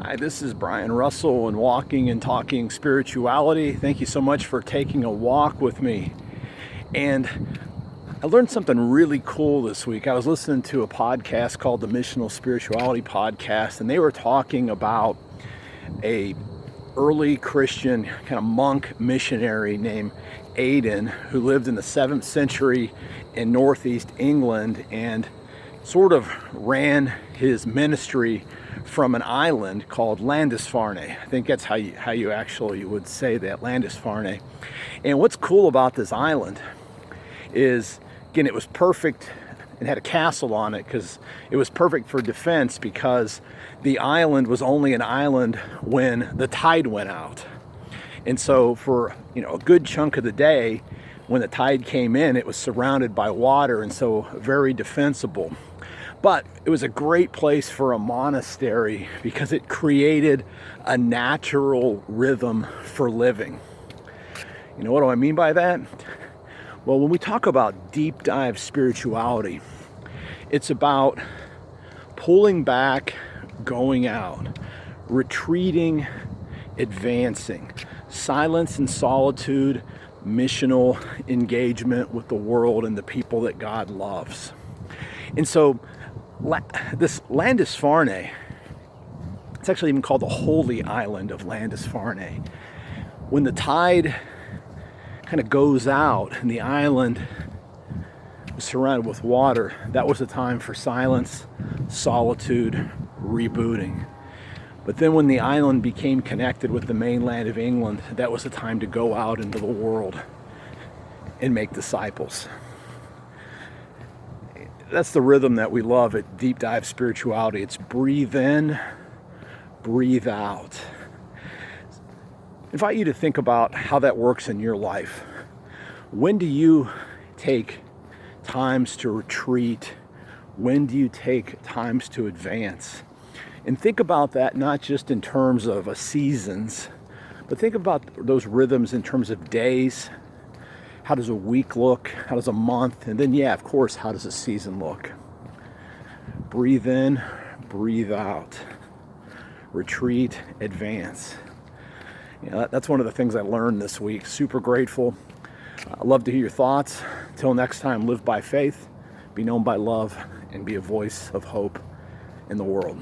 Hi, this is Brian Russell and Walking and Talking Spirituality. Thank you so much for taking a walk with me. And I learned something really cool this week. I was listening to a podcast called the Missional Spirituality Podcast, and they were talking about a early Christian kind of monk missionary named Aidan, who lived in the 7th century in northeast England and sort of ran his ministry from an island called Lindisfarne. I think that's how you actually would say that, Lindisfarne. And what's cool about this island is, again, it was perfect and had a castle on it because it was perfect for defense, because the island was only an island when the tide went out. And so for a good chunk of the day, when the tide came in, it was surrounded by water, and so very defensible. But it was a great place for a monastery because it created a natural rhythm for living. What do I mean by that? Well, when we talk about deep dive spirituality, it's about pulling back, going out, retreating, advancing, silence and solitude, missional engagement with the world and the people that God loves. And so this Lindisfarne, it's actually even called the Holy Island of Lindisfarne. When the tide kind of goes out and the island was surrounded with water, that was a time for silence, solitude, rebooting. But then when the island became connected with the mainland of England, that was a time to go out into the world and make disciples. That's the rhythm that we love at Deep Dive Spirituality. It's breathe in, breathe out. I invite you to think about how that works in your life. When do you take times to retreat? When do you take times to advance? And think about that not just in terms of seasons, but think about those rhythms in terms of days. How does a week look? How does a month? And then, of course, how does a season look? Breathe in, breathe out. Retreat, advance. That's one of the things I learned this week. Super grateful. I'd love to hear your thoughts. Until next time, live by faith, be known by love, and be a voice of hope in the world.